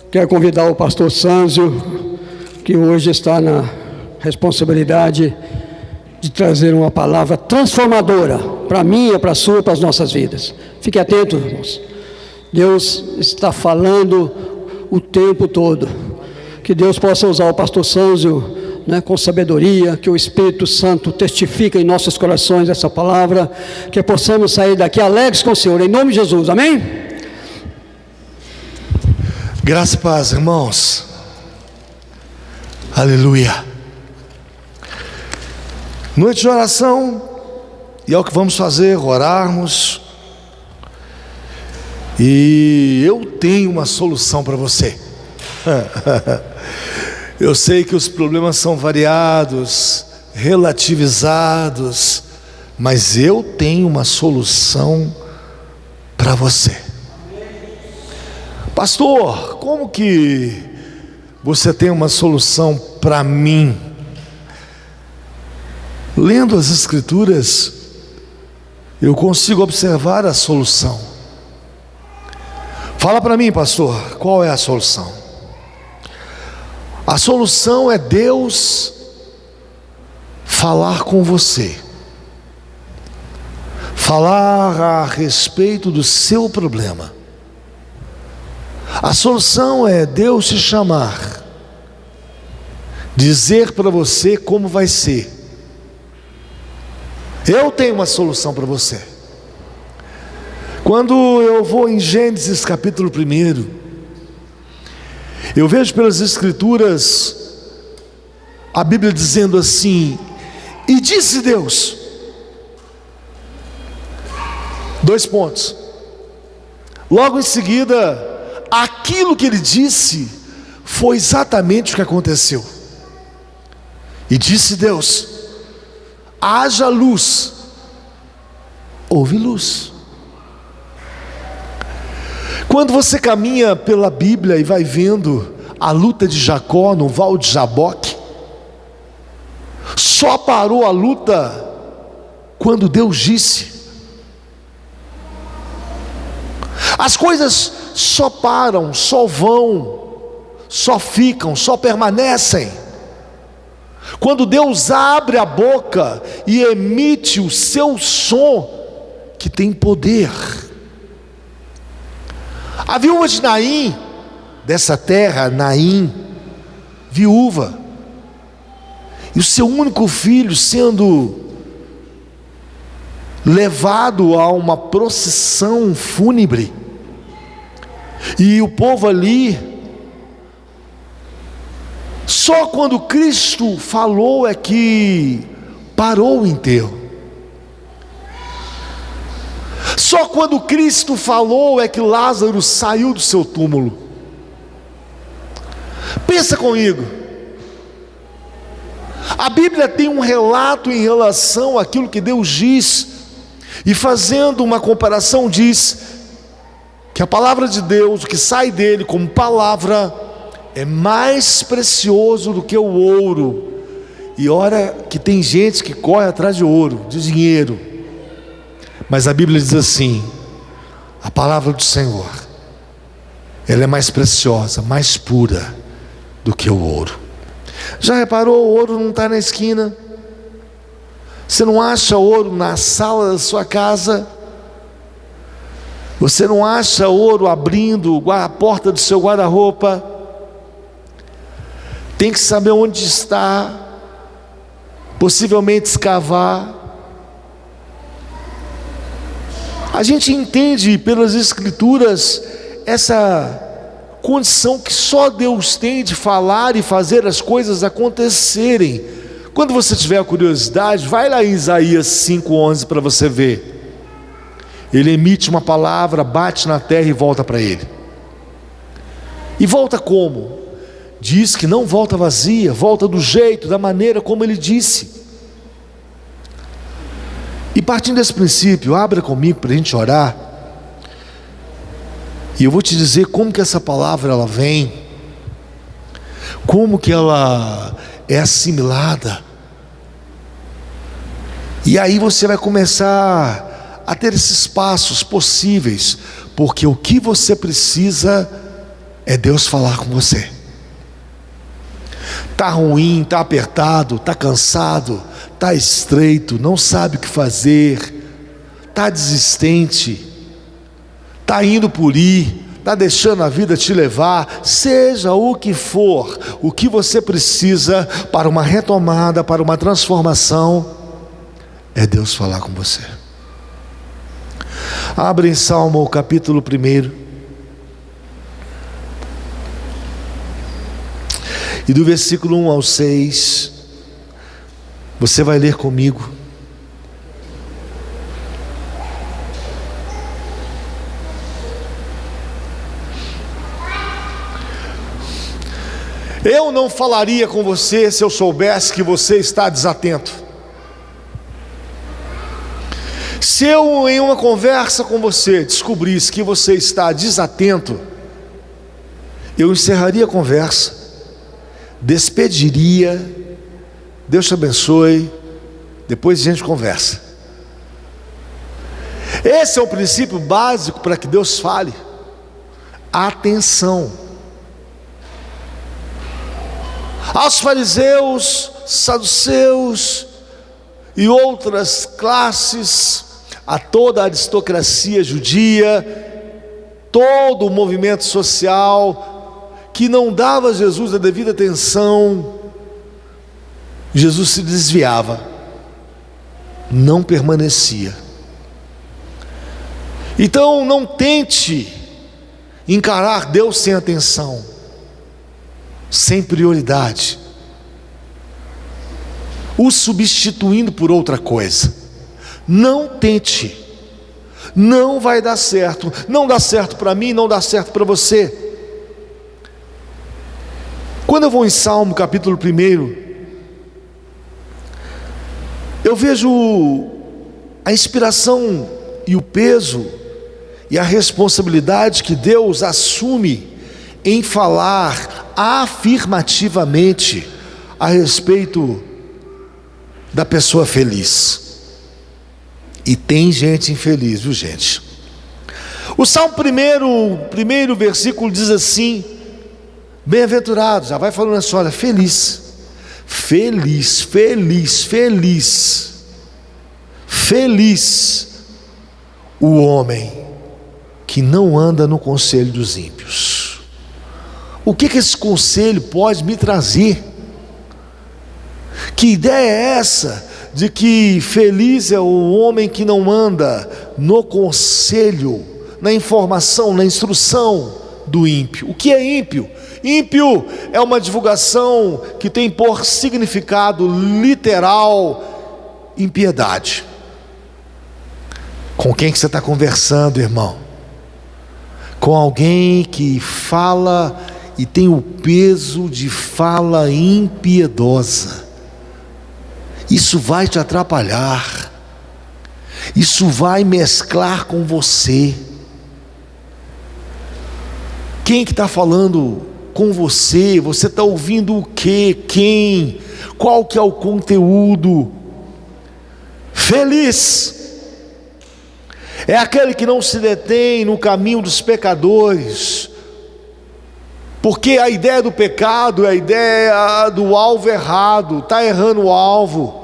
Quero convidar o pastor Sânzio, que hoje está na responsabilidade de trazer uma palavra transformadora para mim, para a sua e para as nossas vidas. Fique atento, irmãos. Deus está falando o tempo todo. Que Deus possa usar o pastor Sânzio, com sabedoria, que o Espírito Santo testifique em nossos corações essa palavra, que possamos sair daqui alegres com o Senhor, em nome de Jesus, amém? Graça e paz, irmãos. Aleluia. Noite de oração, e é o que vamos fazer, orarmos. E eu tenho uma solução para você. Eu sei que os problemas são variados, relativizados, mas eu tenho uma solução para você. Pastor, como que você tem uma solução para mim? Lendo as Escrituras, eu consigo observar a solução. Fala para mim, pastor, qual é a solução? A solução é Deus falar com você, falar a respeito do seu problema. A solução é Deus te chamar, dizer para você como vai ser. Eu tenho uma solução para você. Quando eu vou em Gênesis capítulo 1, eu vejo pelas Escrituras a Bíblia dizendo assim: e disse Deus, dois pontos. Logo em seguida, aquilo que ele disse foi exatamente o que aconteceu. E disse Deus: haja luz. Houve luz. Quando você caminha pela Bíblia e vai vendo a luta de Jacó no Val de Jaboque, só parou a luta quando Deus disse. As coisas só param, só vão, só ficam, só permanecem quando Deus abre a boca e emite o seu som, que tem poder. A viúva de Naim, dessa terra, Naim, viúva, e o seu único filho sendo levado a uma procissão fúnebre, e o povo ali, só quando Cristo falou é que parou o enterro. Só quando Cristo falou é que Lázaro saiu do seu túmulo. Pensa comigo. A Bíblia tem um relato em relação àquilo que Deus diz, e fazendo uma comparação diz que a palavra de Deus, o que sai dele como palavra, é mais precioso do que o ouro. E ora que tem gente que corre atrás de ouro, de dinheiro, mas a Bíblia diz assim: a palavra do Senhor, ela é mais preciosa, mais pura do que o ouro. Já reparou, o ouro não está na esquina? Você não acha ouro na sala da sua casa? Você não acha ouro abrindo a porta do seu guarda-roupa? Tem que saber onde está, possivelmente escavar. A gente entende pelas Escrituras essa condição que só Deus tem de falar e fazer as coisas acontecerem. Quando você tiver a curiosidade, vai lá em Isaías 5:11 para você ver. Ele emite uma palavra, bate na terra e volta para ele. E volta como? Diz que não volta vazia, volta do jeito, da maneira como ele disse. E partindo desse princípio, abra comigo para a gente orar, e eu vou te dizer como que essa palavra ela vem, como que ela é assimilada, e aí você vai começar a ter esses passos possíveis, porque o que você precisa é Deus falar com você. Está ruim, está apertado, está cansado, está estreito, não sabe o que fazer, está desistente, está indo por ir, está deixando a vida te levar, seja o que for, o que você precisa para uma retomada, para uma transformação, é Deus falar com você. Abre em Salmo capítulo 1. E do versículo 1 ao 6, você vai ler comigo. Eu não falaria com você se eu soubesse que você está desatento. Se eu, em uma conversa com você, descobrisse que você está desatento, eu encerraria a conversa, despediria, Deus te abençoe, depois a gente conversa. Esse é o princípio básico para que Deus fale: atenção. Aos fariseus, saduceus e outras classes, a toda a aristocracia judia, todo o movimento social que não dava a Jesus a devida atenção, Jesus se desviava, não permanecia. Então não tente encarar Deus sem atenção, sem prioridade, o substituindo por outra coisa. Não tente, não vai dar certo, não dá certo para mim, não dá certo para você. Quando eu vou em Salmo capítulo 1, eu vejo a inspiração e o peso e a responsabilidade que Deus assume em falar afirmativamente a respeito da pessoa feliz. E tem gente infeliz, viu, gente? O Salmo primeiro versículo diz assim: bem-aventurado, já vai falando assim, olha, feliz, feliz, feliz, feliz, feliz o homem que não anda no conselho dos ímpios. O que esse conselho pode me trazer? Que ideia é essa de que feliz é o homem que não anda no conselho, na informação, na instrução do ímpio? O que é ímpio? Ímpio é uma divulgação que tem por significado literal impiedade. Com quem que você está conversando, irmão? Com alguém que fala e tem o peso de fala impiedosa. Isso vai te atrapalhar, isso vai mesclar com você. Quem que está falando com você? Você está ouvindo o quê? Quem? Qual que é o conteúdo? Feliz é aquele que não se detém no caminho dos pecadores, porque a ideia do pecado é a ideia do alvo errado, está errando o alvo,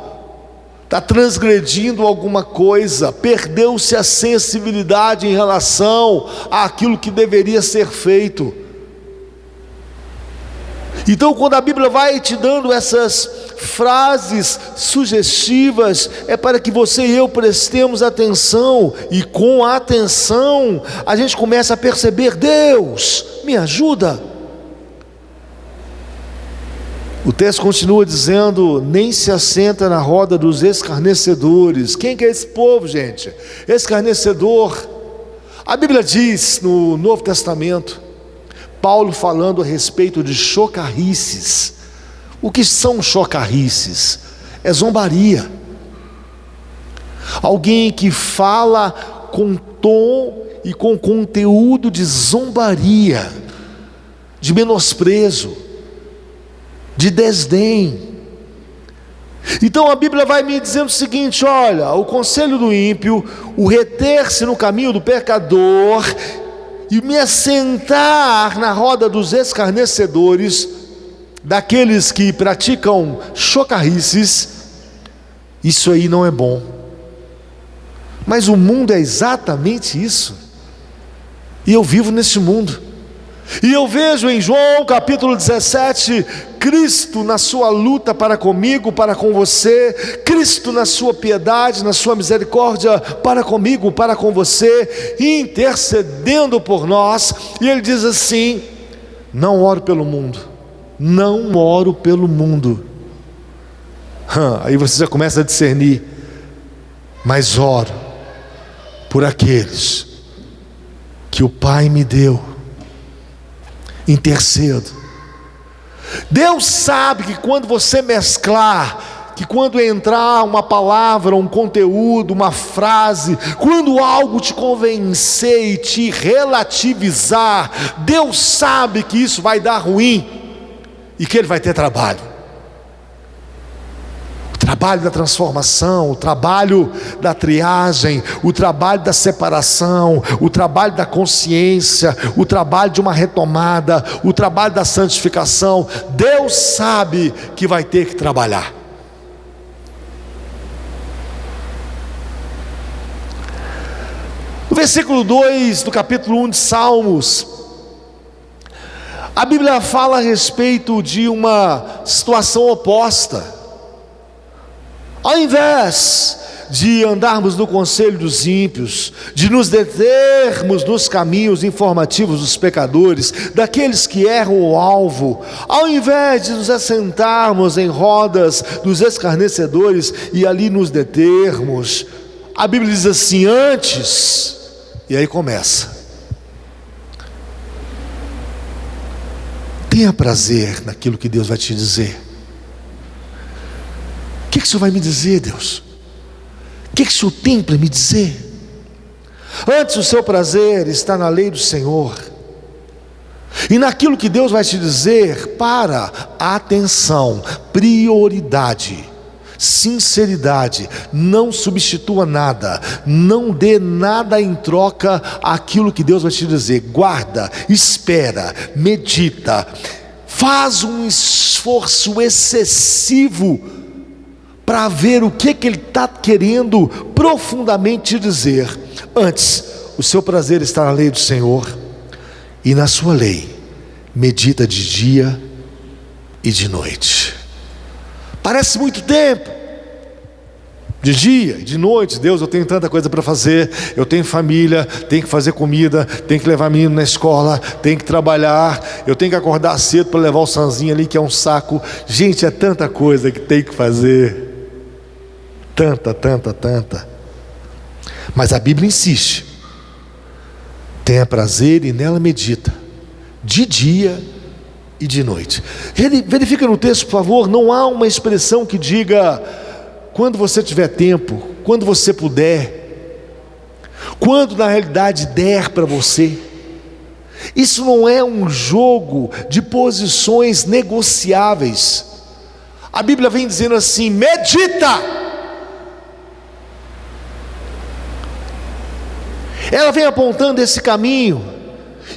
está transgredindo alguma coisa, perdeu-se a sensibilidade em relação àquilo que deveria ser feito. Então, quando a Bíblia vai te dando essas frases sugestivas, é para que você e eu prestemos atenção, e com a atenção a gente começa a perceber: Deus, me ajuda. O texto continua dizendo: nem se assenta na roda dos escarnecedores. Quem que é esse povo, gente? Escarnecedor. A Bíblia diz no Novo Testamento, Paulo falando a respeito de chocarrices. O que são chocarrices? É zombaria. Alguém que fala com tom e com conteúdo de zombaria, de menosprezo, de desdém. Então a Bíblia vai me dizendo o seguinte: olha, o conselho do ímpio, o reter-se no caminho do pecador, e me assentar na roda dos escarnecedores, daqueles que praticam chocarrices, isso aí não é bom. Mas o mundo é exatamente isso, e eu vivo nesse mundo, e eu vejo em João capítulo 17, Cristo na sua luta para comigo, para com você, Cristo na sua piedade, na sua misericórdia para comigo, para com você, intercedendo por nós. E ele diz assim: não oro pelo mundo, não oro pelo mundo. Aí você já começa a discernir, mas oro por aqueles que o Pai me deu, intercedo. Deus sabe que quando você mesclar, que quando entrar uma palavra, um conteúdo, uma frase, quando algo te convencer e te relativizar, Deus sabe que isso vai dar ruim e que Ele vai ter trabalho. O trabalho da transformação, o trabalho da triagem, o trabalho da separação, o trabalho da consciência, o trabalho de uma retomada, o trabalho da santificação. Deus sabe que vai ter que trabalhar. No versículo 2 do capítulo 1 de Salmos, a Bíblia fala a respeito de uma situação oposta. Ao invés de andarmos no conselho dos ímpios, de nos determos nos caminhos informativos dos pecadores, daqueles que erram o alvo, ao invés de nos assentarmos em rodas dos escarnecedores e ali nos determos, a Bíblia diz assim: antes, e aí começa, tenha prazer naquilo que Deus vai te dizer. O que o Senhor vai me dizer, Deus? O que o Senhor tem para me dizer? Antes, o seu prazer está na lei do Senhor, e naquilo que Deus vai te dizer. Para, atenção, prioridade, sinceridade, não substitua nada, não dê nada em troca àquilo que Deus vai te dizer. Guarda, espera, medita, faz um esforço excessivo para ver o que Ele está querendo profundamente te dizer. Antes, o seu prazer está na lei do Senhor, e na sua lei medita de dia e de noite. Parece muito tempo, de dia e de noite. Deus, eu tenho tanta coisa para fazer, eu tenho família, tenho que fazer comida, tenho que levar menino na escola, tenho que trabalhar, eu tenho que acordar cedo para levar o Sanzinho ali, que é um saco. Gente, é tanta coisa que tem que fazer, tanta. Mas a Bíblia insiste: tenha prazer e nela medita, de dia e de noite. Verifica no texto, por favor, não há uma expressão que diga quando você tiver tempo, quando você puder, quando na realidade der para você. Isso não é um jogo de posições negociáveis. A Bíblia vem dizendo assim: medita. Ela vem apontando esse caminho,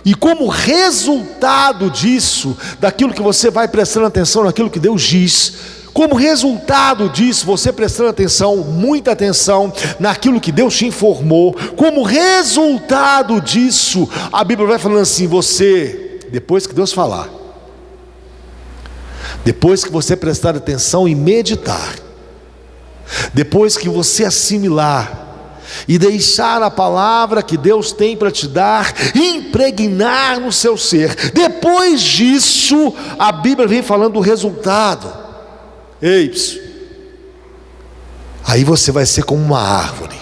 e como resultado disso, daquilo que você vai prestando atenção naquilo que Deus diz, como resultado disso, você prestando atenção, muita atenção naquilo que Deus te informou, como resultado disso, a Bíblia vai falando assim: você, depois que Deus falar, depois que você prestar atenção e meditar, depois que você assimilar e deixar a palavra que Deus tem para te dar impregnar no seu ser, depois disso, a Bíblia vem falando do resultado. Ei, aí você vai ser como uma árvore.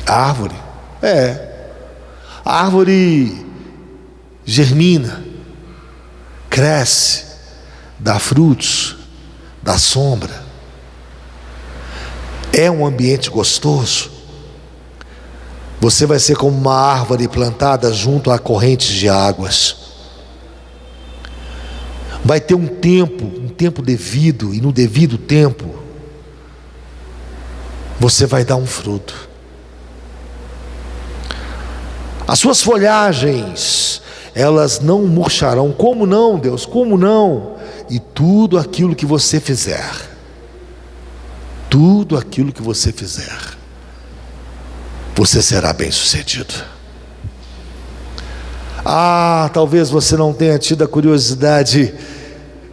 Árvore, a árvore germina, cresce, dá frutos, dá sombra. É um ambiente gostoso. Você vai ser como uma árvore plantada junto a correntes de águas. Vai ter um tempo devido, e no devido tempo você vai dar um fruto. As suas folhagens, elas não murcharão. Como não, Deus? Como não? E tudo aquilo que você fizer, tudo aquilo que você fizer, você será bem-sucedido. Talvez você não tenha tido a curiosidade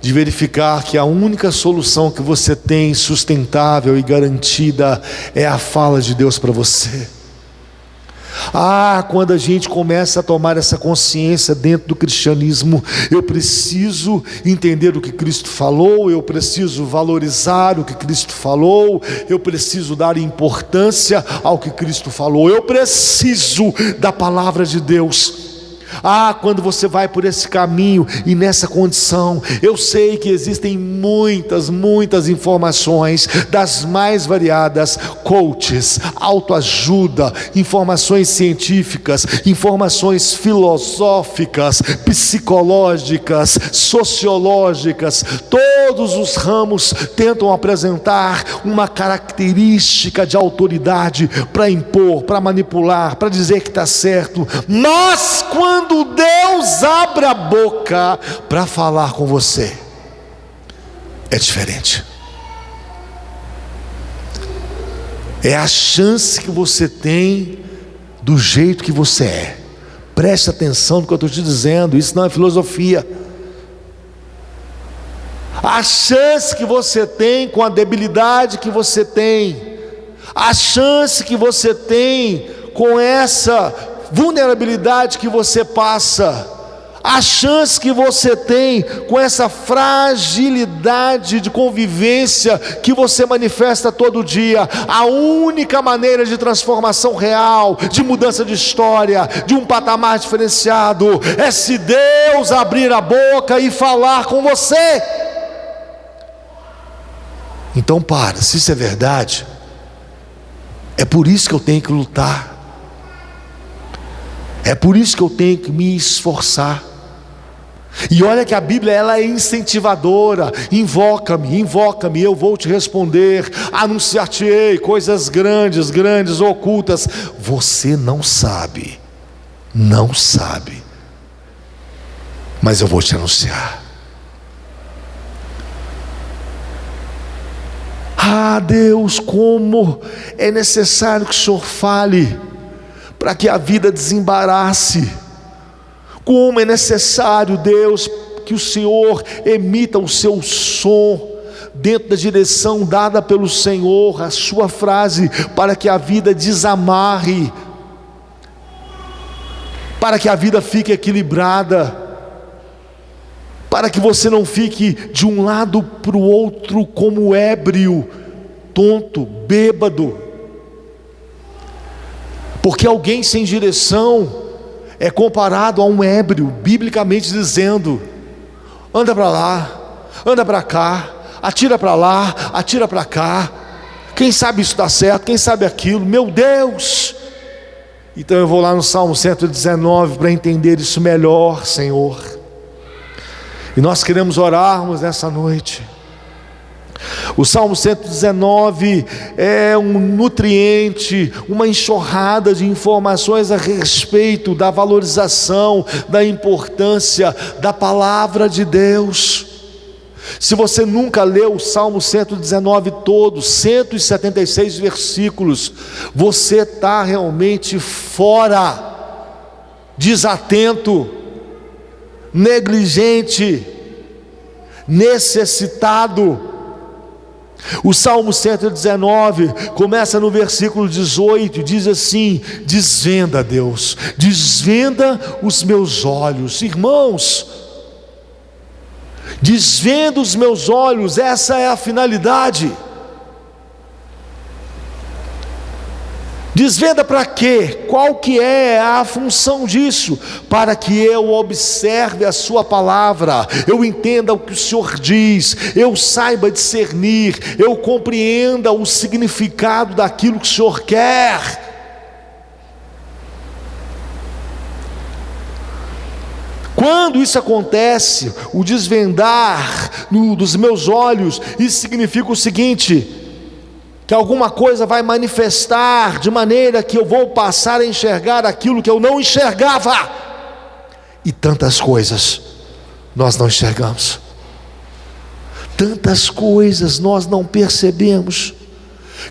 de verificar que a única solução que você tem sustentável e garantida é a fala de Deus para você. Quando a gente começa a tomar essa consciência dentro do cristianismo, eu preciso entender o que Cristo falou, eu preciso valorizar o que Cristo falou, eu preciso dar importância ao que Cristo falou, eu preciso da palavra de Deus. Quando você vai por esse caminho e nessa condição, eu sei que existem muitas informações das mais variadas, coaches, autoajuda, informações científicas, informações filosóficas, psicológicas, sociológicas. Todos os ramos tentam apresentar uma característica de autoridade para impor, para manipular, para dizer que está certo. Mas quando Deus abre a boca para falar com você, é diferente. É a chance que você tem do jeito que você é. Preste atenção no que eu estou te dizendo, isso não é filosofia. A chance que você tem com a debilidade que você tem, a chance que você tem com essa vulnerabilidade que você passa, a chance que você tem com essa fragilidade de convivência que você manifesta todo dia. A única maneira de transformação real, de mudança de história, de um patamar diferenciado, é se Deus abrir a boca e falar com você. Então se isso é verdade, é por isso que eu tenho que lutar. É por isso que eu tenho que me esforçar. E olha que a Bíblia, ela é incentivadora. Invoca-me, eu vou te responder. Anunciar-te-ei coisas grandes, ocultas. Você não sabe, mas eu vou te anunciar. Deus, como é necessário que o Senhor fale para que a vida desembarace. Como é necessário, Deus, que o Senhor emita o seu som dentro da direção dada pelo Senhor, a sua frase, para que a vida desamarre, para que a vida fique equilibrada, para que você não fique de um lado para o outro como ébrio, tonto, bêbado. Porque alguém sem direção é comparado a um ébrio, biblicamente dizendo: anda para lá, anda para cá, atira para lá, atira para cá. Quem sabe isso dá certo, quem sabe aquilo, meu Deus. Então eu vou lá no Salmo 119 para entender isso melhor, Senhor. E nós queremos orarmos nessa noite. O Salmo 119 é um nutriente, uma enxurrada de informações a respeito da valorização, da importância da palavra de Deus. Se você nunca leu o Salmo 119 todo, 176 versículos, você está realmente fora, desatento, negligente, necessitado. O Salmo 119 começa no versículo 18, diz assim: desvenda, Deus, desvenda os meus olhos. Irmãos, desvenda os meus olhos, essa é a finalidade. Desvenda para quê? Qual que é a função disso? Para que eu observe a sua palavra, eu entenda o que o Senhor diz, eu saiba discernir, eu compreenda o significado daquilo que o Senhor quer. Quando isso acontece, o desvendar dos meus olhos, isso significa o seguinte: que alguma coisa vai manifestar de maneira que eu vou passar a enxergar aquilo que eu não enxergava, e tantas coisas nós não enxergamos, tantas coisas nós não percebemos.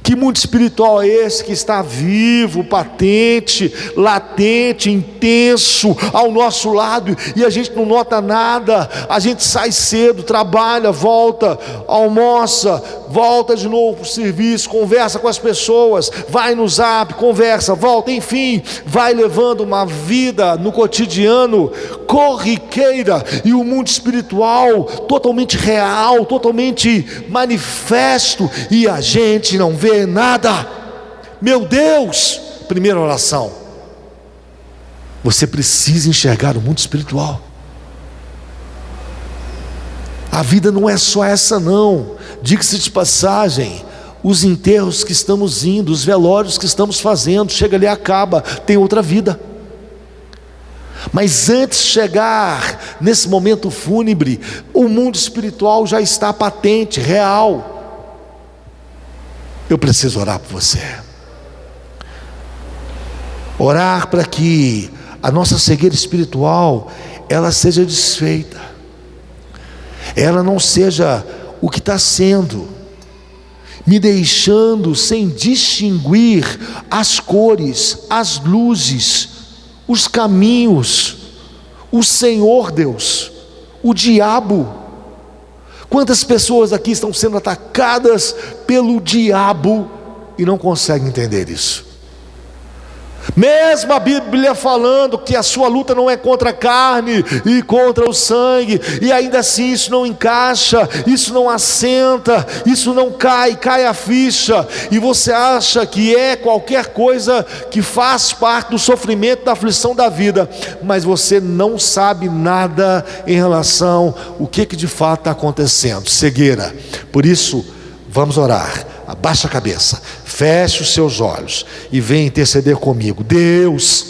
Que mundo espiritual é esse que está vivo, patente, latente, intenso ao nosso lado, e a gente não nota nada? A gente sai cedo, trabalha, volta, almoça, volta de novo para o serviço, conversa com as pessoas, vai no Zap, conversa, volta, enfim, vai levando uma vida no cotidiano corriqueira, e o mundo espiritual totalmente real, totalmente manifesto, e a gente não vê nada. Meu Deus! Primeira oração: você precisa enxergar o mundo espiritual. A vida não é só essa não. Diga-se de passagem, os enterros que estamos indo, os velórios que estamos fazendo, chega ali e acaba, tem outra vida. Mas antes de chegar nesse momento fúnebre, o mundo espiritual já está patente, real. Eu preciso orar por você, orar para que a nossa cegueira espiritual ela seja desfeita, ela não seja o que está sendo, me deixando sem distinguir as cores, as luzes, os caminhos, o Senhor Deus, o diabo. Quantas pessoas aqui estão sendo atacadas pelo diabo e não conseguem entender isso? Mesmo a Bíblia falando que a sua luta não é contra a carne e contra o sangue, e ainda assim isso não encaixa, isso não assenta, isso não cai a ficha, e você acha que é qualquer coisa que faz parte do sofrimento, da aflição da vida, mas você não sabe nada em relação ao que de fato está acontecendo. Cegueira. Por isso, vamos orar. Abaixa a cabeça, feche os seus olhos e venha interceder comigo. Deus,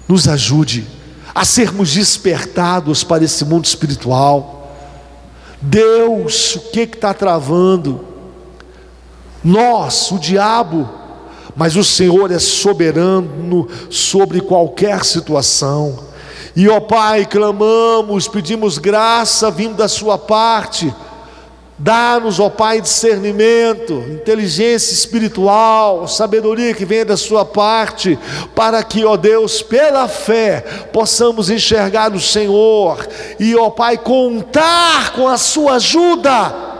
nos ajude a sermos despertados para esse mundo espiritual. Deus, o que está travando? Nós, o diabo, mas o Senhor é soberano sobre qualquer situação. E ó Pai, clamamos, pedimos graça vindo da sua parte. Dá-nos, ó Pai, discernimento, inteligência espiritual, sabedoria que venha da sua parte, para que, ó Deus, pela fé, possamos enxergar o Senhor, e, ó Pai, contar com a sua ajuda.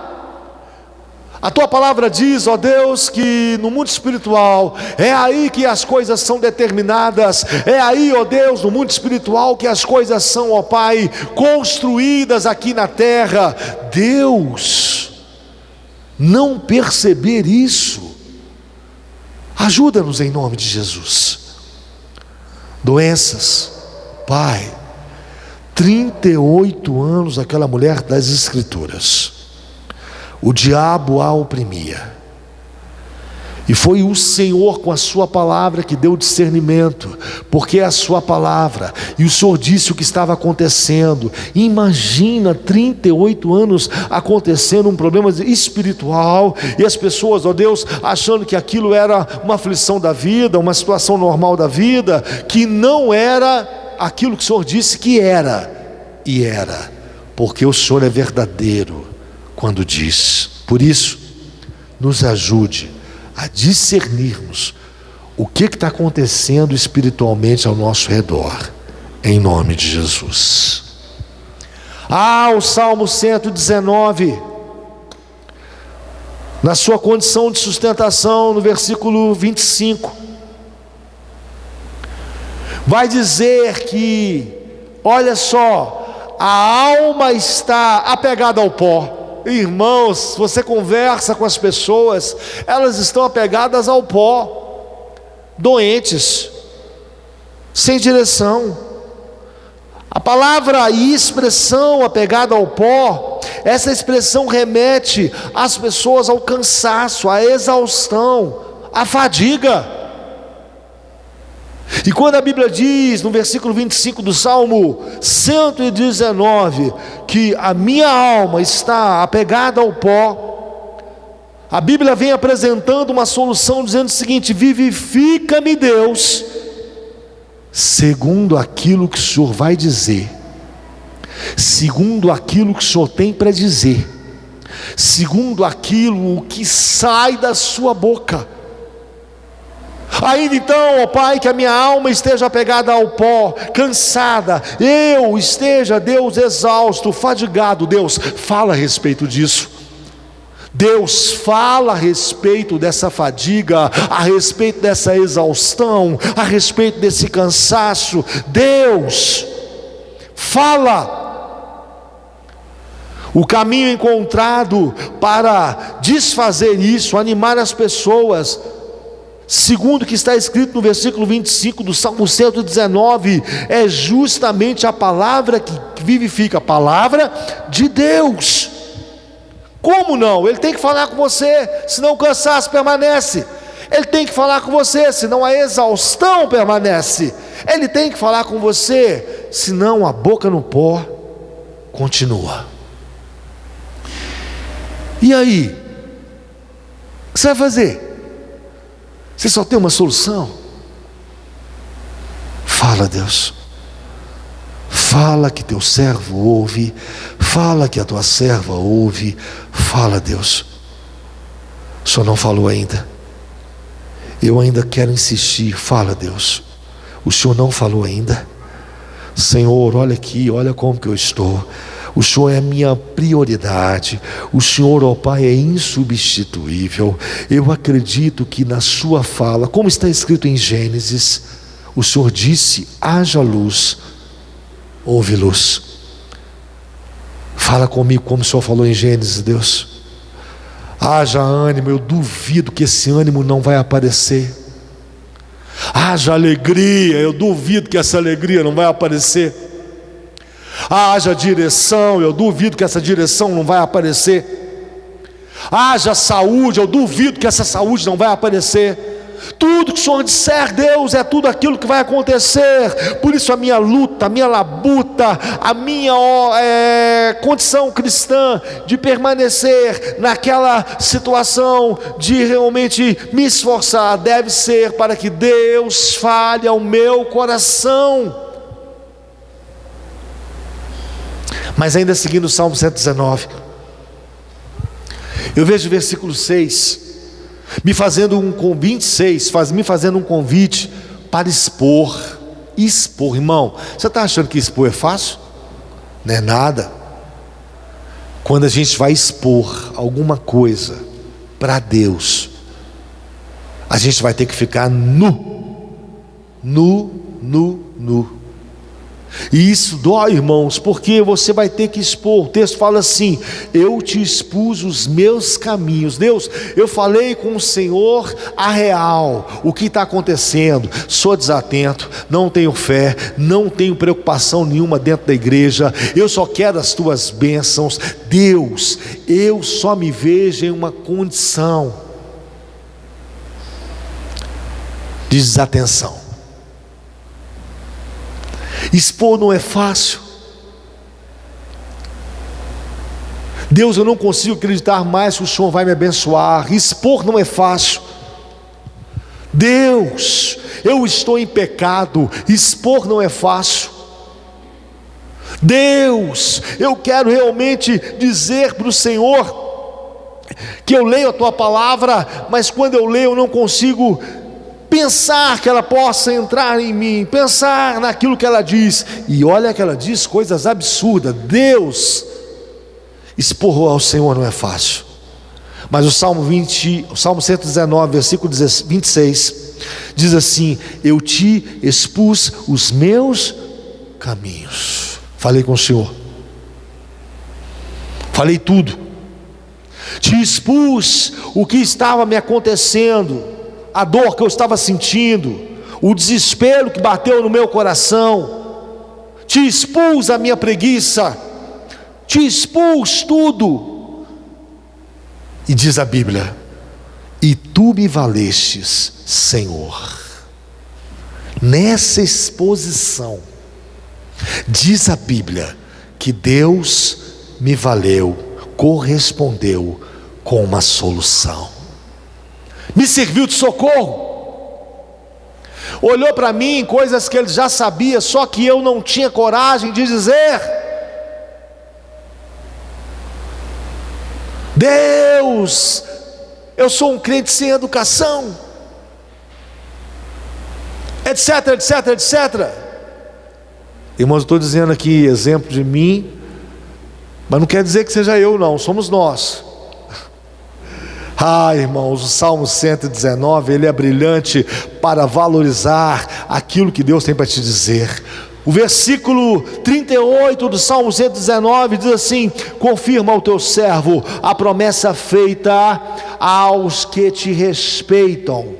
A tua palavra diz, ó Deus, que no mundo espiritual é aí que as coisas são determinadas, é aí, ó Deus, no mundo espiritual que as coisas são, ó Pai, construídas aqui na terra. Deus, não perceber isso, ajuda-nos em nome de Jesus. Doenças, Pai, 38 anos aquela mulher das Escrituras, o diabo a oprimia, e foi o Senhor com a sua palavra que deu discernimento, porque é a sua palavra, e o Senhor disse o que estava acontecendo. Imagina 38 anos acontecendo um problema espiritual, e as pessoas, ó Deus, achando que aquilo era uma aflição da vida, uma situação normal da vida, que não era aquilo que o Senhor disse que era, e era, porque o Senhor é verdadeiro quando diz. Por isso, nos ajude a discernirmos o que está acontecendo espiritualmente ao nosso redor, em nome de Jesus. O Salmo 119, na sua condição de sustentação, no versículo 25, vai dizer que, olha só, a alma está apegada ao pó. Irmãos, você conversa com as pessoas, elas estão apegadas ao pó, doentes, sem direção. A palavra e expressão apegada ao pó, essa expressão remete as pessoas ao cansaço, à exaustão, à fadiga. E quando a Bíblia diz no versículo 25 do Salmo 119 que a minha alma está apegada ao pó, a Bíblia vem apresentando uma solução, dizendo o seguinte: vivifica-me, Deus, segundo aquilo que o Senhor vai dizer, segundo aquilo que o Senhor tem para dizer, segundo aquilo que sai da sua boca. Ainda então, ó Pai, que a minha alma esteja apegada ao pó, cansada, eu esteja, Deus, exausto, fadigado. Deus, fala a respeito disso. Deus, fala a respeito dessa fadiga, a respeito dessa exaustão, a respeito desse cansaço. Deus, fala. O caminho encontrado para desfazer isso, animar as pessoas, segundo o que está escrito no versículo 25 do Salmo 119, é justamente a palavra que vivifica, a palavra de Deus. Como não? Ele tem que falar com você, senão o cansaço permanece. Ele tem que falar com você, senão a exaustão permanece. Ele tem que falar com você, senão a boca no pó continua. E aí? O que você vai fazer? Você só tem uma solução? Fala, Deus. Fala que teu servo ouve. Fala que a tua serva ouve. Fala, Deus. O Senhor não falou ainda. Eu ainda quero insistir. Fala, Deus. O Senhor não falou ainda. Senhor, olha aqui, olha como que eu estou. O Senhor é a minha prioridade. O Senhor, ó Pai, é insubstituível. Eu acredito que na sua fala, como está escrito em Gênesis, o Senhor disse: haja luz, houve luz. Fala comigo como o Senhor falou em Gênesis, Deus. Haja ânimo. Eu duvido que esse ânimo não vai aparecer. Haja alegria. Eu duvido que essa alegria não vai aparecer. Haja direção, eu duvido que essa direção não vai aparecer. Haja saúde, eu duvido que essa saúde não vai aparecer. Tudo que o Senhor disser, Deus, é tudo aquilo que vai acontecer. Por isso a minha luta, a minha labuta, a minha condição cristã de permanecer naquela situação, de realmente me esforçar, deve ser para que Deus fale ao meu coração. Mas ainda seguindo o Salmo 119, eu vejo o versículo 6, me fazendo um convite para expor. Irmão, você está achando que expor é fácil? Não é nada. Quando a gente vai expor alguma coisa para Deus, a gente vai ter que ficar nu. E isso dói, irmãos, porque você vai ter que expor. O texto fala assim: eu te expus os meus caminhos. Deus, eu falei com o Senhor a real, o que está acontecendo. Sou desatento, não tenho fé, não tenho preocupação nenhuma dentro da igreja. Eu só quero as tuas bênçãos. Deus, eu só me vejo em uma condição de desatenção. Expor não é fácil. Deus, eu não consigo acreditar mais que o Senhor vai me abençoar. Expor não é fácil. Deus, eu estou em pecado. Expor não é fácil. Deus, eu quero realmente dizer para o Senhor que eu leio a tua palavra, mas quando eu leio eu não consigo pensar que ela possa entrar em mim, pensar naquilo que ela diz. E olha que ela diz coisas absurdas. Deus, expor ao Senhor não é fácil. Mas o Salmo 119, versículo 26 diz assim: eu te expus os meus caminhos. Falei com o Senhor, falei tudo, te expus o que estava me acontecendo, a dor que eu estava sentindo, o desespero que bateu no meu coração, te expus a minha preguiça, te expus tudo. E diz a Bíblia: e tu me valestes, Senhor. Nessa exposição, diz a Bíblia que Deus me valeu, correspondeu com uma solução. Me serviu de socorro. Olhou para mim coisas que ele já sabia, só que eu não tinha coragem de dizer. Deus, eu sou um crente sem educação, etc, etc, etc. Irmãos, eu estou dizendo aqui exemplo de mim, mas não quer dizer que seja eu não, somos nós. Irmãos, o Salmo 119, ele é brilhante para valorizar aquilo que Deus tem para te dizer. O versículo 38 do Salmo 119 diz assim: confirma ao teu servo a promessa feita aos que te respeitam.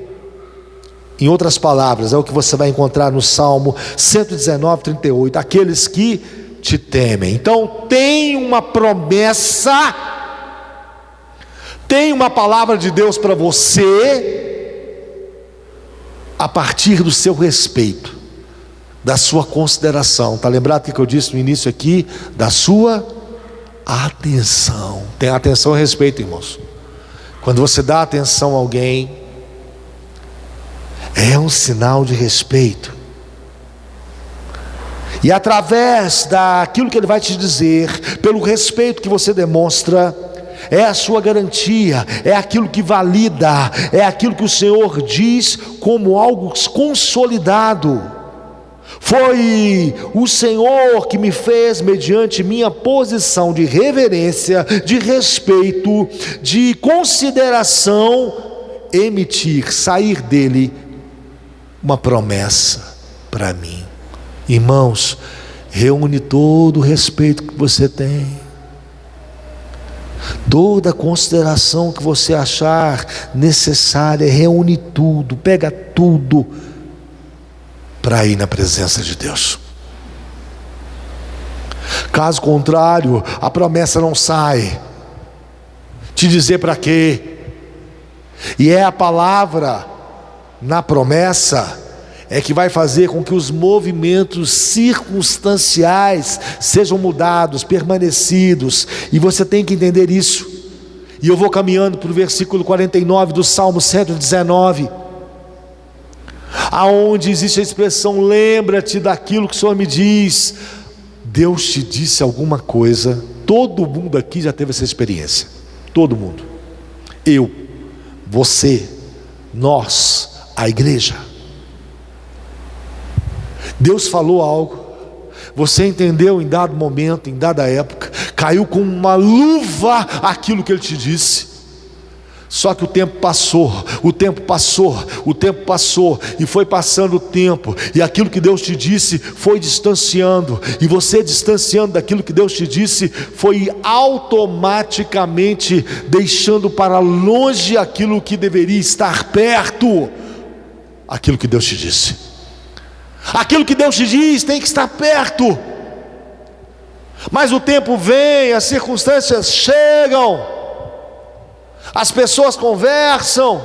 Em outras palavras, é o que você vai encontrar no Salmo 119, 38, aqueles que te temem. Então tem uma promessa, tem uma palavra de Deus para você, a partir do seu respeito, da sua consideração. Está lembrado o que eu disse no início aqui? Da sua atenção. Tem atenção e respeito, irmãos. Quando você dá atenção a alguém, é um sinal de respeito. E através daquilo que ele vai te dizer, pelo respeito que você demonstra, é a sua garantia, é aquilo que valida, é aquilo que o Senhor diz como algo consolidado. Foi o Senhor que me fez, mediante minha posição de reverência, de respeito, de consideração, sair dele uma promessa para mim. Irmãos, reúne todo o respeito que você tem, toda a consideração que você achar necessária, reúne tudo, pega tudo para ir na presença de Deus. Caso contrário, a promessa não sai. Te dizer para quê? E é a palavra na promessa é que vai fazer com que os movimentos circunstanciais sejam mudados, permanecidos, e você tem que entender isso. E eu vou caminhando para o versículo 49 do Salmo 119, aonde existe a expressão: lembra-te daquilo que o Senhor me diz. Deus te disse alguma coisa. Todo mundo aqui já teve essa experiência, todo mundo, eu, você, nós, a igreja. Deus falou algo, você entendeu em dado momento, em dada época, caiu com uma luva aquilo que Ele te disse. Só que o tempo passou, e foi passando o tempo, e aquilo que Deus te disse foi distanciando, e você distanciando daquilo que Deus te disse, foi automaticamente deixando para longe aquilo que deveria estar perto. Aquilo que Deus te disse, aquilo que Deus te diz tem que estar perto. Mas o tempo vem, as circunstâncias chegam, as pessoas conversam,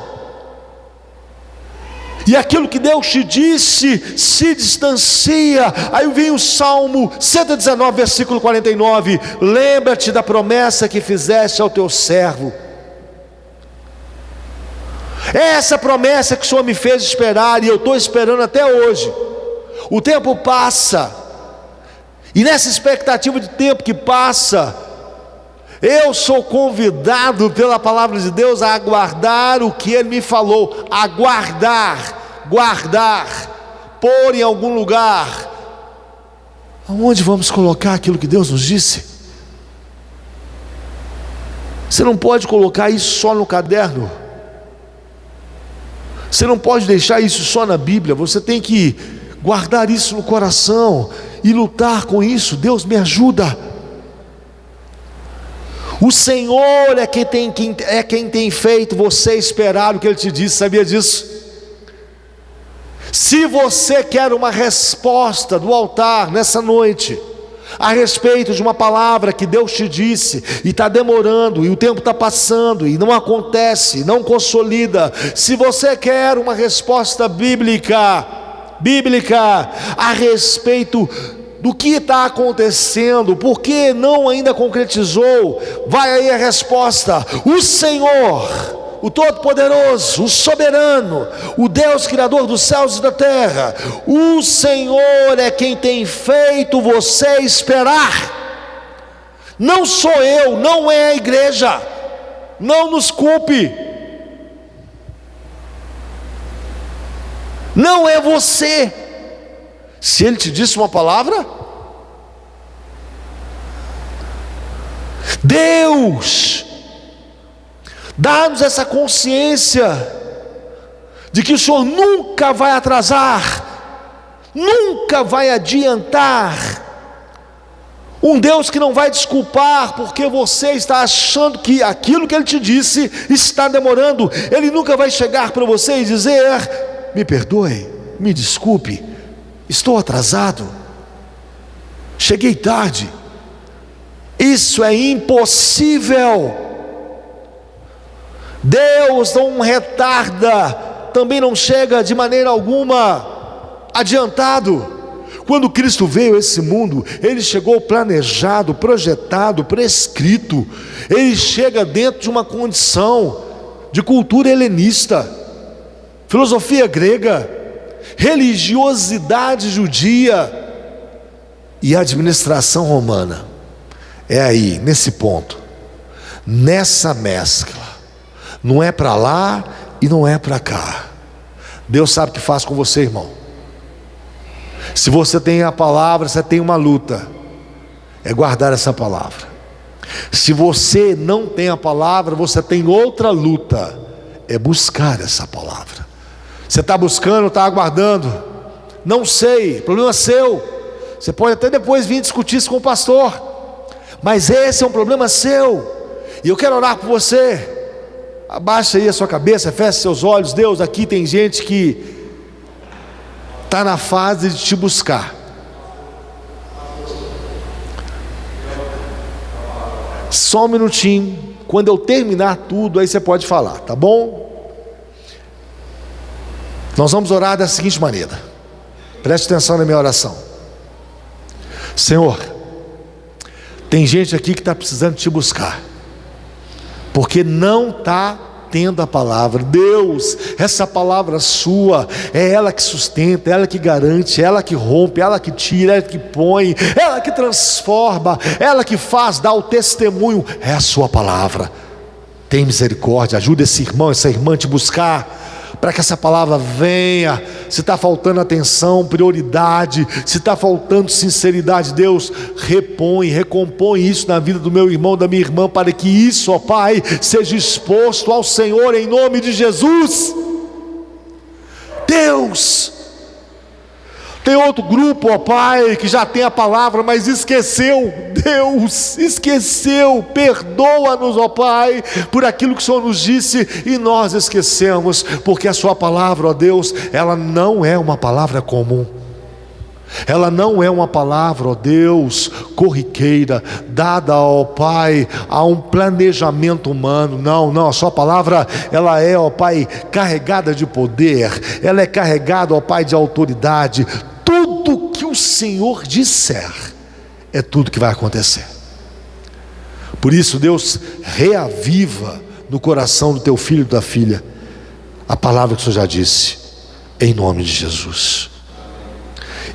e aquilo que Deus te disse se distancia. Aí vem o Salmo 119, versículo 49: lembra-te da promessa que fizeste ao teu servo. É essa promessa que o Senhor me fez esperar, e eu estou esperando até hoje. O tempo passa, e nessa expectativa de tempo que passa, eu sou convidado pela palavra de Deus a aguardar o que Ele me falou. Aguardar, guardar, pôr em algum lugar. Aonde vamos colocar aquilo que Deus nos disse? Você não pode colocar isso só no caderno, você não pode deixar isso só na Bíblia. Você tem que guardar isso no coração e lutar com isso. Deus me ajuda. O Senhor é quem tem feito você esperar o que Ele te disse. Sabia disso? Se você quer uma resposta do altar nessa noite a respeito de uma palavra que Deus te disse, e está demorando, e o tempo está passando, e não acontece, não consolida, se você quer uma resposta bíblica a respeito do que está acontecendo, por que não ainda concretizou, vai aí a resposta: o Senhor, o Todo-Poderoso, o Soberano, o Deus Criador dos céus e da terra, o Senhor é quem tem feito você esperar. Não sou eu, não é a igreja, não nos culpe, não é você. Se Ele te disse uma palavra, Deus dá-nos essa consciência de que o Senhor nunca vai atrasar, nunca vai adiantar. Um Deus que não vai desculpar porque você está achando que aquilo que Ele te disse está demorando. Ele nunca vai chegar para você e dizer: me perdoe, me desculpe, estou atrasado, cheguei tarde. Isso é impossível. Deus não retarda, também não chega de maneira alguma adiantado. Quando Cristo veio a esse mundo, Ele chegou planejado, projetado, prescrito. Ele chega dentro de uma condição de cultura helenista, filosofia grega, religiosidade judia e administração romana. É aí, nesse ponto, nessa mescla. Não é para lá e não é para cá. Deus sabe o que faz com você, irmão. Se você tem a palavra, você tem uma luta, é guardar essa palavra. Se você não tem a palavra, você tem outra luta, é buscar essa palavra. Você está buscando, está aguardando, não sei, problema seu. Você pode até depois vir discutir isso com o pastor, mas esse é um problema seu. E eu quero orar por você. Abaixa aí a sua cabeça, feche seus olhos. Deus, aqui tem gente que está na fase de te buscar. Só um minutinho. Quando eu terminar tudo, aí você pode falar, tá bom? Nós vamos orar da seguinte maneira. Preste atenção na minha oração. Senhor, tem gente aqui que está precisando te buscar, porque não está tendo a palavra. Deus, essa palavra sua, é ela que sustenta, é ela que garante, é ela que rompe, é ela que tira, é ela que põe, é ela que transforma, é ela que faz, dá o testemunho, é a sua palavra. Tem misericórdia, ajuda esse irmão, essa irmã a te buscar, para que essa palavra venha. Se está faltando atenção, prioridade, se está faltando sinceridade, Deus, recompõe isso na vida do meu irmão, da minha irmã, para que isso, ó Pai, seja exposto ao Senhor, em nome de Jesus. Deus, tem outro grupo, ó Pai, que já tem a palavra, mas esqueceu. Deus, esqueceu. Perdoa-nos, ó Pai, por aquilo que o Senhor nos disse e nós esquecemos, porque a sua palavra, ó Deus, ela não é uma palavra comum. Ela não é uma palavra, ó Deus, corriqueira, dada, ó Pai, a um planejamento humano. Não, a sua palavra, ela é, ó Pai, carregada de poder, ela é carregada, ó Pai, de autoridade. Tudo que o Senhor disser, é tudo que vai acontecer. Por isso, Deus, reaviva no coração do teu filho e da filha a palavra que o Senhor já disse, em nome de Jesus.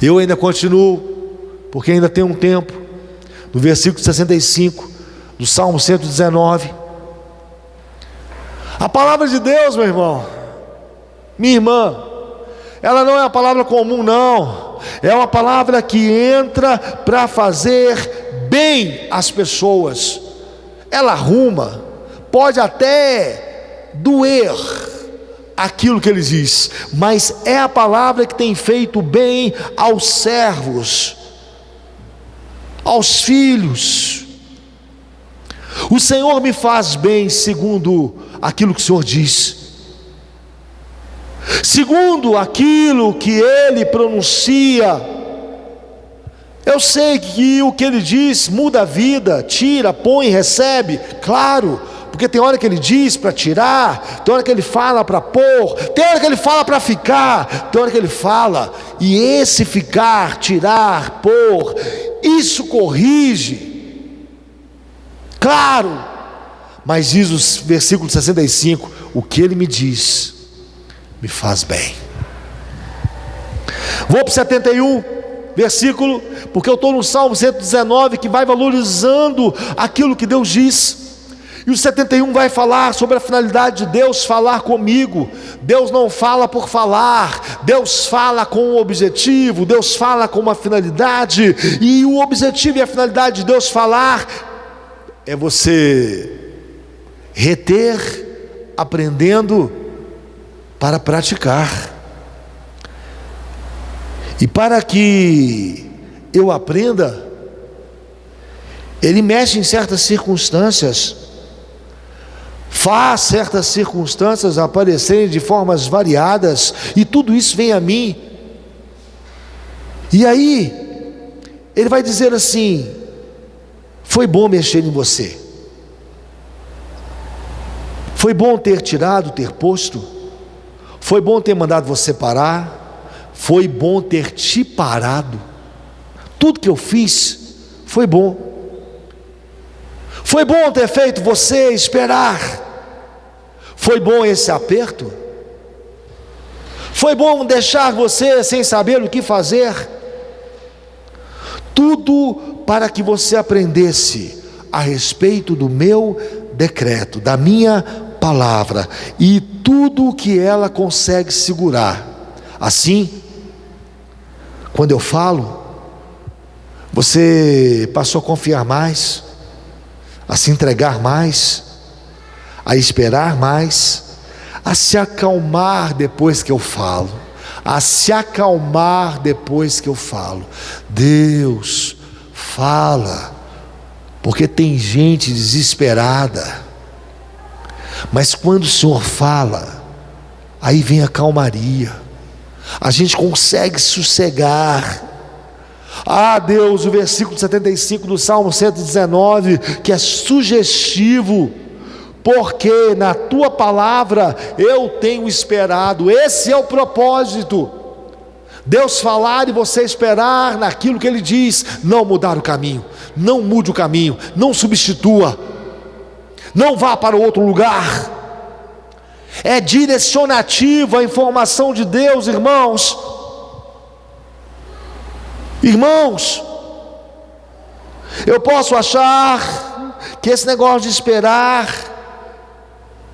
Eu ainda continuo, porque ainda tem um tempo, no versículo 65 do Salmo 119. A palavra de Deus, meu irmão, minha irmã, ela não é uma palavra comum, não. É uma palavra que entra para fazer bem às pessoas. Ela arruma, pode até doer aquilo que ele diz, mas é a palavra que tem feito bem aos servos, aos filhos. O Senhor me faz bem segundo aquilo que o Senhor diz, segundo aquilo que Ele pronuncia. Eu sei que o que Ele diz muda a vida, tira, põe, recebe, claro, porque tem hora que ele diz para tirar, tem hora que ele fala para pôr, tem hora que ele fala para ficar, tem hora que ele fala, e esse ficar, tirar, pôr, isso corrige, claro, mas diz o versículo 65, o que ele me diz, me faz bem. Vou para o 71, versículo, porque eu estou no Salmo 119, que vai valorizando aquilo que Deus diz, e o 71 vai falar sobre a finalidade de Deus falar comigo. Deus não fala por falar, Deus fala com um objetivo, Deus fala com uma finalidade, e o objetivo e a finalidade de Deus falar, é você reter, aprendendo, para praticar. E para que eu aprenda, Ele mexe em certas circunstâncias, faz certas circunstâncias aparecerem de formas variadas, e tudo isso vem a mim. E aí, Ele vai dizer assim: foi bom mexer em você, foi bom ter tirado, ter posto, foi bom ter mandado você parar, foi bom ter te parado, tudo que eu fiz foi bom. Foi bom ter feito você esperar, foi bom esse aperto, foi bom deixar você sem saber o que fazer, tudo para que você aprendesse a respeito do meu decreto, da minha palavra, e tudo o que ela consegue segurar. Assim, quando eu falo, você passou a confiar mais, a se entregar mais, a esperar mais, a se acalmar depois que eu falo, a se acalmar depois que eu falo. Deus fala, porque tem gente desesperada, mas quando o Senhor fala, aí vem a calmaria, a gente consegue sossegar. Ah, Deus, o versículo 75 do Salmo 119, que é sugestivo, porque na tua palavra eu tenho esperado. Esse é o propósito, Deus falar e você esperar naquilo que Ele diz, não mudar o caminho, não mude o caminho, não substitua, não vá para outro lugar. É direcionativo a informação de Deus, irmãos. Irmãos, eu posso achar que esse negócio de esperar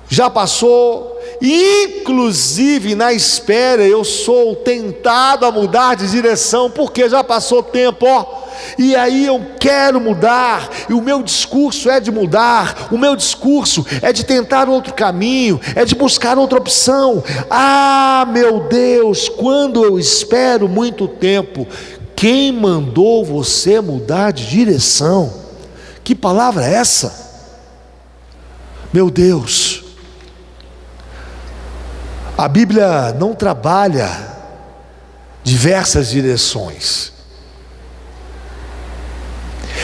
já passou, inclusive na espera eu sou tentado a mudar de direção, porque já passou tempo, e aí eu quero mudar, e o meu discurso é de mudar, o meu discurso é de tentar outro caminho, é de buscar outra opção. Ah, meu Deus, quando eu espero muito tempo, quem mandou você mudar de direção? Que palavra é essa? Meu Deus, a Bíblia não trabalha diversas direções,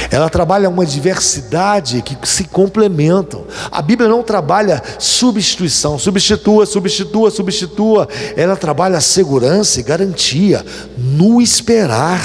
ela trabalha uma diversidade que se complementam. A Bíblia não trabalha substituição, substitua, ela trabalha segurança e garantia no esperar.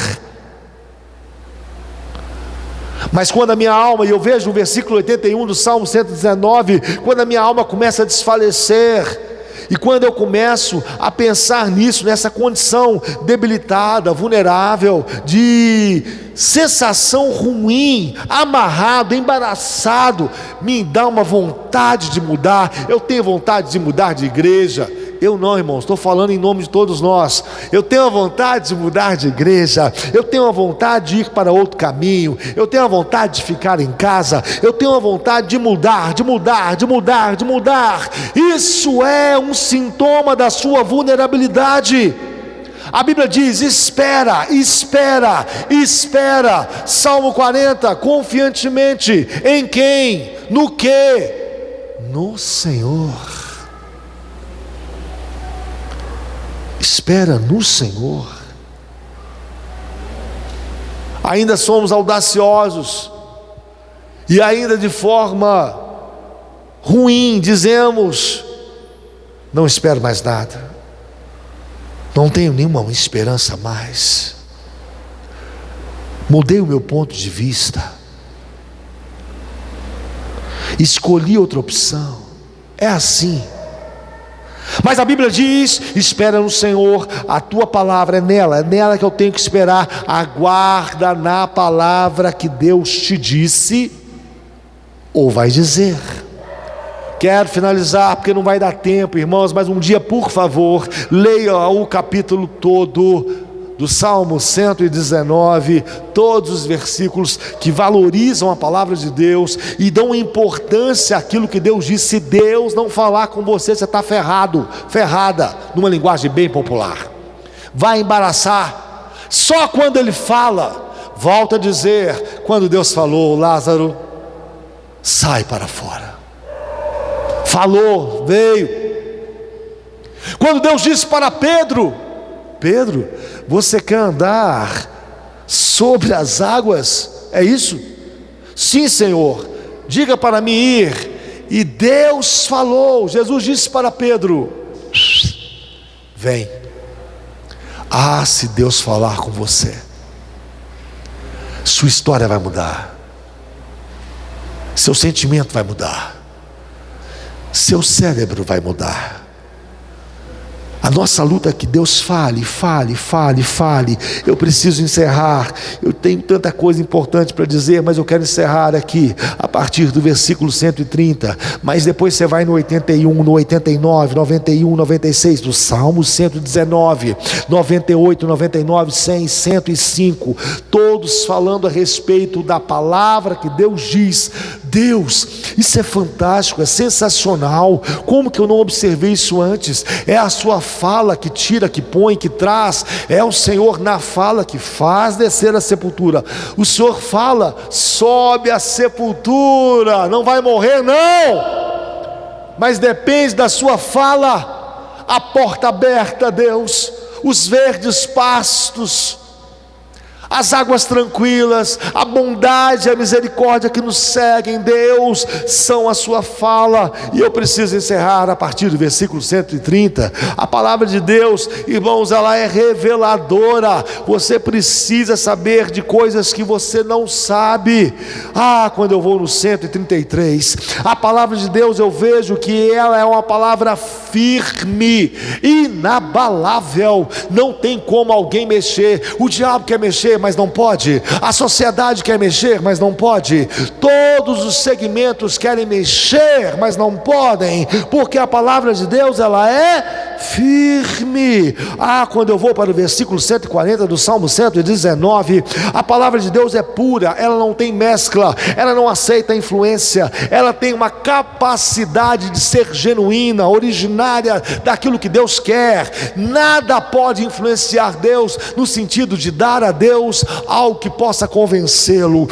Mas quando a minha alma, e eu vejo o versículo 81 do Salmo 119, quando a minha alma começa a desfalecer, e quando eu começo a pensar nisso, nessa condição debilitada, vulnerável, de sensação ruim, amarrado, embaraçado, me dá uma vontade de mudar. Eu tenho vontade de mudar de igreja. Eu não, irmãos, estou falando em nome de todos nós. Eu tenho a vontade de mudar de igreja, eu tenho a vontade de ir para outro caminho, eu tenho a vontade de ficar em casa, eu tenho a vontade de mudar. Isso é um sintoma da sua vulnerabilidade. A Bíblia diz: espera. Salmo 40, confiantemente. Em quem? No que? No Senhor. Espera no Senhor. Ainda somos audaciosos, e ainda de forma ruim, dizemos: não espero mais nada, não tenho nenhuma esperança mais, mudei o meu ponto de vista, escolhi outra opção. É assim. Mas a Bíblia diz: espera no Senhor, a tua palavra é nela que eu tenho que esperar. Aguarda na palavra que Deus te disse ou vai dizer. Quero finalizar, porque não vai dar tempo, irmãos, mas um dia, por favor, leia o capítulo todo do Salmo 119, todos os versículos que valorizam a palavra de Deus e dão importância àquilo que Deus disse. Se Deus não falar com você, você está ferrado, ferrada, numa linguagem bem popular, vai embaraçar. Só quando Ele fala, volta a dizer, quando Deus falou: Lázaro, sai para fora. Falou, veio. Quando Deus disse para Pedro: Pedro, você quer andar sobre as águas? É isso? Sim, Senhor, diga para mim ir. E Deus falou, Jesus disse para Pedro: vem. Ah, se Deus falar com você, sua história vai mudar, seu sentimento vai mudar, seu cérebro vai mudar. A nossa luta é que Deus fale. Eu preciso encerrar. Eu tenho tanta coisa importante para dizer, mas eu quero encerrar aqui a partir do versículo 130. Mas depois você vai no 81, no 89, 91, 96, do Salmo 119, 98, 99, 100, 105, todos falando a respeito da palavra que Deus diz. Deus, isso é fantástico, é sensacional. Como que eu não observei isso antes? É a sua fala que tira, que põe, que traz. É o Senhor na fala que faz descer a sepultura. O Senhor fala, sobe a sepultura. Não vai morrer, não, mas depende da sua fala. A porta aberta, Deus, os verdes pastos, as águas tranquilas, a bondade e a misericórdia que nos seguem, Deus, são a sua fala. E eu preciso encerrar a partir do versículo 130. A palavra de Deus, irmãos, ela é reveladora. Você precisa saber de coisas que você não sabe. Quando eu vou no 133, a palavra de Deus, eu vejo que ela é uma palavra firme, inabalável. Não tem como alguém mexer. O diabo quer mexer, mas não pode. A sociedade quer mexer, mas não pode. Todos os segmentos querem mexer, mas não podem, porque a palavra de Deus, ela é firme. Quando eu vou para o versículo 140 do Salmo 119, a palavra de Deus é pura, ela não tem mescla, ela não aceita influência, ela tem uma capacidade de ser genuína, originária daquilo que Deus quer. Nada pode influenciar Deus no sentido de dar a Deus algo que possa convencê-lo.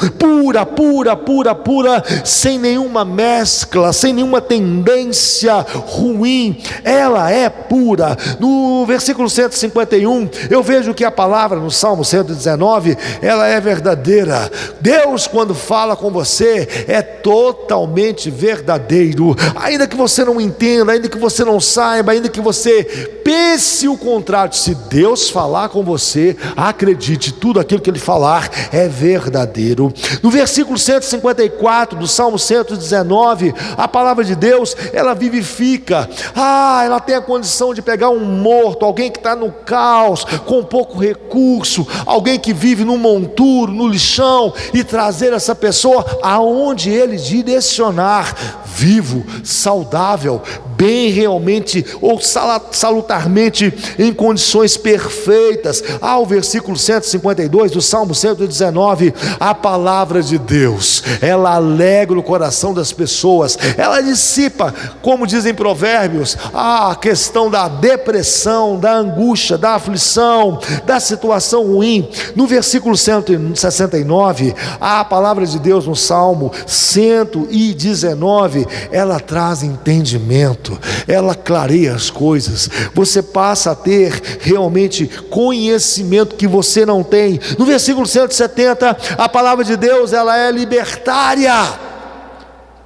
Pura, sem nenhuma mescla, sem nenhuma tendência ruim, ela é pura. No versículo 151, eu vejo que a palavra no Salmo 119, ela é verdadeira. Deus, quando fala com você, é totalmente verdadeiro. Ainda que você não entenda, ainda que você não saiba, ainda que você pense o contrário, se Deus falar com você, acredite, tudo aquilo que Ele falar é verdadeiro. No versículo 154 do Salmo 119, a palavra de Deus, ela vivifica. Ela tem a condição de pegar um morto, alguém que está no caos, com pouco recurso, alguém que vive no monturo, no lixão, e trazer essa pessoa aonde Ele direcionar, vivo, saudável, bem realmente, ou salutarmente, em condições perfeitas. O versículo 152 do Salmo 119, a palavra de Deus, ela alegra o coração das pessoas, ela dissipa, como dizem Provérbios, a questão da depressão, da angústia, da aflição, da situação ruim. No versículo 169, a palavra de Deus no Salmo 119, ela traz entendimento, ela clareia as coisas, você passa a ter realmente conhecimento que você não tem. No versículo 170, a palavra de Deus, ela é libertária.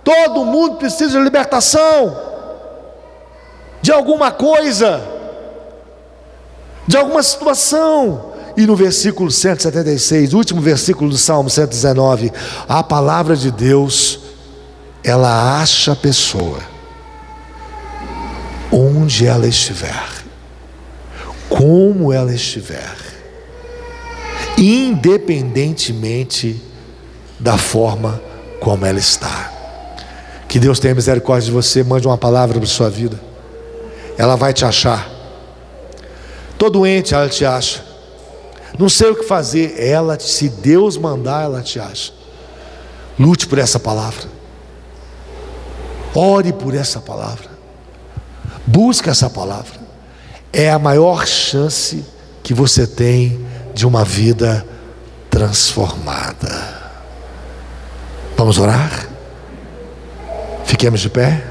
Todo mundo precisa de libertação, de alguma coisa, de alguma situação. E no versículo 176, último versículo do Salmo 119, a palavra de Deus, ela acha a pessoa onde ela estiver, como ela estiver, independentemente da forma como ela está. Que Deus tenha misericórdia de você. Mande uma palavra para a sua vida, ela vai te achar. Estou doente, ela te acha. Não sei o que fazer, ela, se Deus mandar, ela te acha. Lute por essa palavra, ore por essa palavra, busque essa palavra. É a maior chance que você tem de uma vida transformada. Vamos orar? Fiquemos de pé.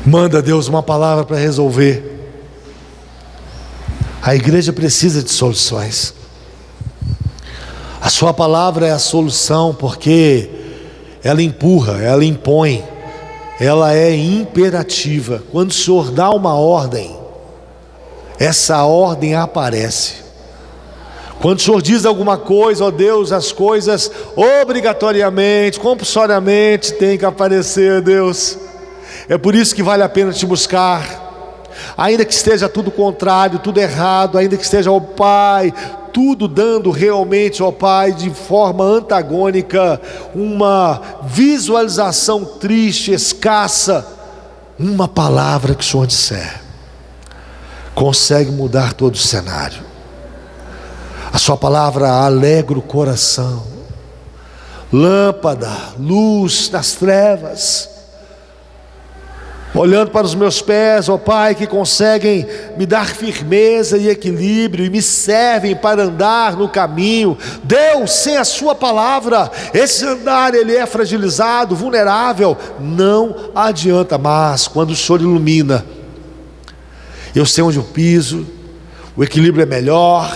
Manda, Deus, uma palavra para resolver. A igreja precisa de soluções. A sua palavra é a solução, porque ela empurra, ela impõe, ela é imperativa. Quando o Senhor dá uma ordem, essa ordem aparece. Quando o Senhor diz alguma coisa, ó Deus, as coisas obrigatoriamente, compulsoriamente têm que aparecer, Deus. É por isso que vale a pena te buscar, ainda que esteja tudo contrário, tudo errado, ainda que esteja, ó Pai, tudo dando realmente, ó Pai, de forma antagônica, uma visualização triste, escassa. Uma palavra que o Senhor disser consegue mudar todo o cenário. A sua palavra alegra o coração, lâmpada, luz nas trevas. Olhando para os meus pés, ó Pai, que conseguem me dar firmeza e equilíbrio e me servem para andar no caminho. Deus, sem a sua palavra, esse andar ele é fragilizado, vulnerável, não adianta. Mas quando o Senhor ilumina, eu sei onde eu piso, o equilíbrio é melhor.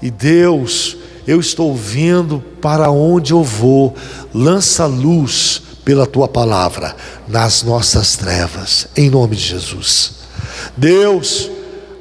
E Deus, eu estou vendo para onde eu vou. Lança luz pela tua palavra nas nossas trevas, em nome de Jesus. Deus,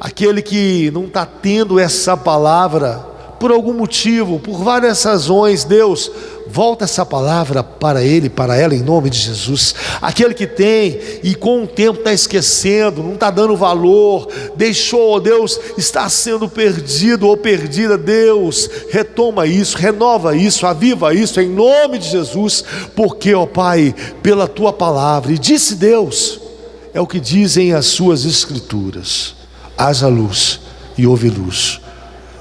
aquele que não está tendo essa palavra por algum motivo, por várias razões, Deus, volta essa palavra para ele, para ela, em nome de Jesus. Aquele que tem e com o tempo está esquecendo, não está dando valor, deixou, Deus, está sendo perdido ou perdida, Deus, retoma isso, renova isso, aviva isso, em nome de Jesus. Porque, ó Pai, pela tua palavra, e disse Deus, é o que dizem as suas escrituras: haja luz e houve luz.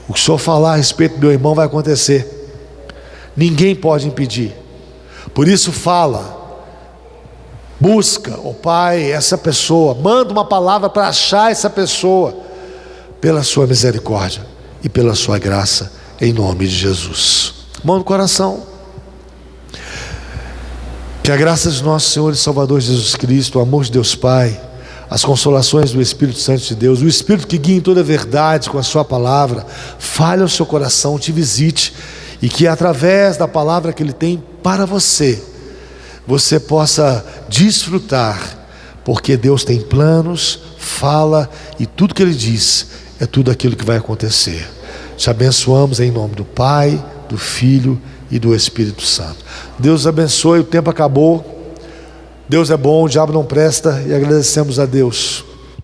O que o Senhor falar a respeito do meu irmão vai acontecer, ninguém pode impedir. Por isso fala, busca, ó Pai, essa pessoa, manda uma palavra para achar essa pessoa, pela sua misericórdia e pela sua graça, em nome de Jesus. Mão no coração. Que a graça de nosso Senhor e Salvador Jesus Cristo, o amor de Deus Pai, as consolações do Espírito Santo de Deus, o Espírito que guia em toda a verdade com a sua palavra, fale ao seu coração, te visite, e que através da palavra que Ele tem para você, você possa desfrutar, porque Deus tem planos, fala, e tudo que Ele diz é tudo aquilo que vai acontecer. Te abençoamos em nome do Pai, do Filho e do Espírito Santo. Deus abençoe, o tempo acabou. Deus é bom, o diabo não presta, e agradecemos a Deus